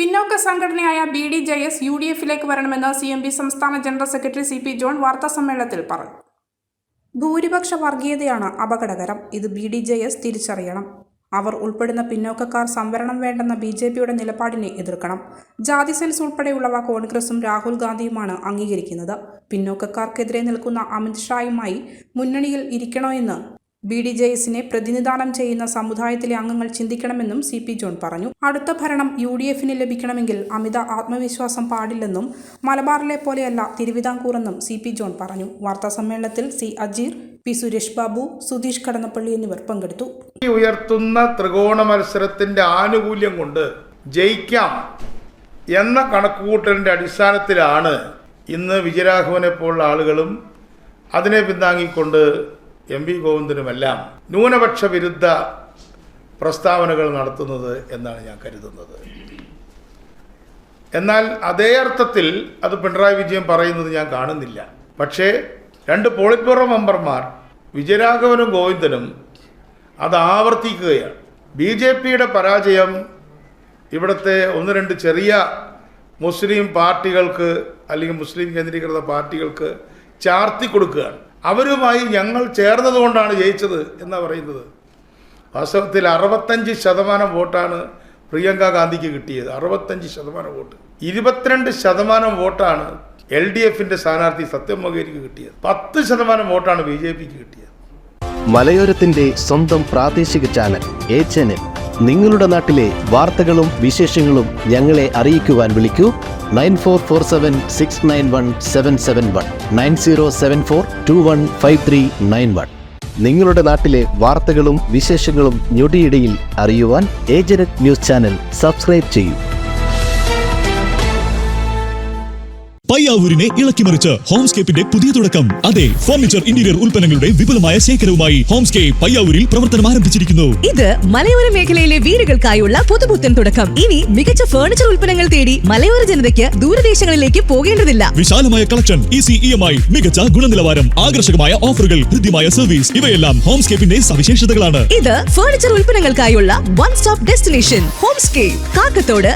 പിന്നോക്ക സംഘടനയായ BDJS UDF-ലേക്ക് വരണമെന്ന് CMP സംസ്ഥാന ജനറൽ സെക്രട്ടറി CP ജോൺ വാർത്താസമ്മേളനത്തിൽ പറഞ്ഞു. ഭൂരിപക്ഷ വർഗീയതയാണ് അപകടകരം. ഇത് BDJS തിരിച്ചറിയണം. അവർ ഉൾപ്പെടുന്ന പിന്നോക്കക്കാർ സംവരണം വേണ്ടെന്ന BJPയുടെ നിലപാടിനെ എതിർക്കണം. ജാതി സെൻസ് ഉൾപ്പെടെയുള്ളവ കോൺഗ്രസും രാഹുൽ ഗാന്ധിയുമാണ് അംഗീകരിക്കുന്നത്. പിന്നോക്കക്കാർക്കെതിരെ നിൽക്കുന്ന അമിത് ഷായുമായി മുന്നണിയിൽ ഇരിക്കണോ എന്ന് BDJSനെ പ്രതിനിധാനം ചെയ്യുന്ന സമുദായത്തിലെ അംഗങ്ങൾ ചിന്തിക്കണമെന്നും CP ജോൺ പറഞ്ഞു. അടുത്ത ഭരണം UDFന് ലഭിക്കണമെങ്കിൽ അമിത ആത്മവിശ്വാസം പാടില്ലെന്നും മലബാറിലെ പോലെയല്ല തിരുവിതാംകൂറെന്നും CP ജോൺ പറഞ്ഞു. വാർത്താസമ്മേളനത്തിൽ C. അജീർ, P. സുരേഷ് ബാബു, സുധീഷ് കടന്നപ്പള്ളി എന്നിവർ പങ്കെടുത്തു. ഉയർത്തുന്ന ത്രികോണ മത്സരത്തിന്റെ ആനുകൂല്യം കൊണ്ട് ജയിക്കാം എന്ന കണക്കുകൂട്ടലിന്റെ അടിസ്ഥാനത്തിലാണ് ഇന്ന് വിജയരാഘവനെ പോലുള്ള ആളുകളും അതിനെ പിന്താങ്ങിക്കൊണ്ട് MP ഗോവിന്ദനുമെല്ലാം ന്യൂനപക്ഷ വിരുദ്ധ പ്രസ്താവനകൾ നടത്തുന്നത് എന്നാണ് ഞാൻ കരുതുന്നത്. എന്നാൽ അതേ അർത്ഥത്തിൽ അത് പിണറായി വിജയൻ പറയുന്നത് ഞാൻ കാണുന്നില്ല. പക്ഷേ രണ്ട് പോളിറ്റ് ബ്യൂറോ മെമ്പർമാർ വിജയരാഘവനും ഗോവിന്ദനും അത് ആവർത്തിക്കുകയാണ്. BJPയുടെ പരാജയം ഇവിടുത്തെ ഒന്ന് രണ്ട് ചെറിയ മുസ്ലിം പാർട്ടികൾക്ക് അല്ലെങ്കിൽ മുസ്ലിം കേന്ദ്രീകൃത പാർട്ടികൾക്ക് ചാർത്തി കൊടുക്കുകയാണ്. അവരുമായി ഞങ്ങൾ ചേർന്നതുകൊണ്ടാണ് ജയിച്ചത് എന്നാണ് പറയുന്നത്. വാസ്തവത്തിൽ 65% വോട്ടാണ് പ്രിയങ്ക ഗാന്ധിക്ക് കിട്ടിയത്. 65% വോട്ട്. 22% വോട്ടാണ് LDFന്റെ സ്ഥാനാർത്ഥി സത്യം മൊകേരിക്ക് കിട്ടിയത്. 10% വോട്ടാണ് BJPക്ക് കിട്ടിയത്. മലയോരത്തിന്റെ സ്വന്തം പ്രാദേശിക ചാനൽ A ചാനൽ. നിങ്ങളുടെ നാട്ടിലെ വാർത്തകളും വിശേഷങ്ങളും ഞങ്ങളെ അറിയിക്കുവാൻ വിളിക്കൂ 9447691771 9074215391. നിങ്ങളുടെ നാട്ടിലെ വാർത്തകളും വിശേഷങ്ങളും ഞൊടിയിടയിൽ അറിയുവാൻ ഏജനറ്റ് ന്യൂസ് ചാനൽ സബ്സ്ക്രൈബ് ചെയ്യൂ. പയ്യാവൂരിനെ ഇളക്കിമറിച്ച് ഹോംസ്കേപ്പിന്റെ പുതിയ തുടക്കം. അതെ, ഫർണിച്ചർ ഇന്റീരിയർ ഉൽപ്പന്നങ്ങളുടെ വിപുലമായ ശേഖരവുമായി ഹോംസ്കേപ്പ് പയ്യാവൂരിൽ പ്രവർത്തനം ആരംഭിച്ചിരിക്കുന്നു. ഇത് മലയോര മേഖലയിലെ വീടുകൾക്കായുള്ള പുതുപുത്തൻ തുടക്കം. ഇനി മികച്ച ഫർണിച്ചർ ഉൽപ്പന്നങ്ങൾ തേടി മലയോര ജനതയ്ക്ക് ദൂരദേശങ്ങളിലേക്ക് പോകേണ്ടതില്ല. വിശാലമായ കളക്ഷൻ, ഈസി EMI, മികച്ച ഗുണനിലവാരം, ആകർഷകമായ ഓഫറുകൾ, ഹൃദ്യമായ സർവീസ്, ഇവയെല്ലാം ഹോംസ്കേപ്പിന്റെ സവിശേഷതകളാണ്. ഇത് ഫർണിച്ചർ ഉൽപ്പന്നങ്ങൾക്കായുള്ള one stop destination Homescape, Kakkathode,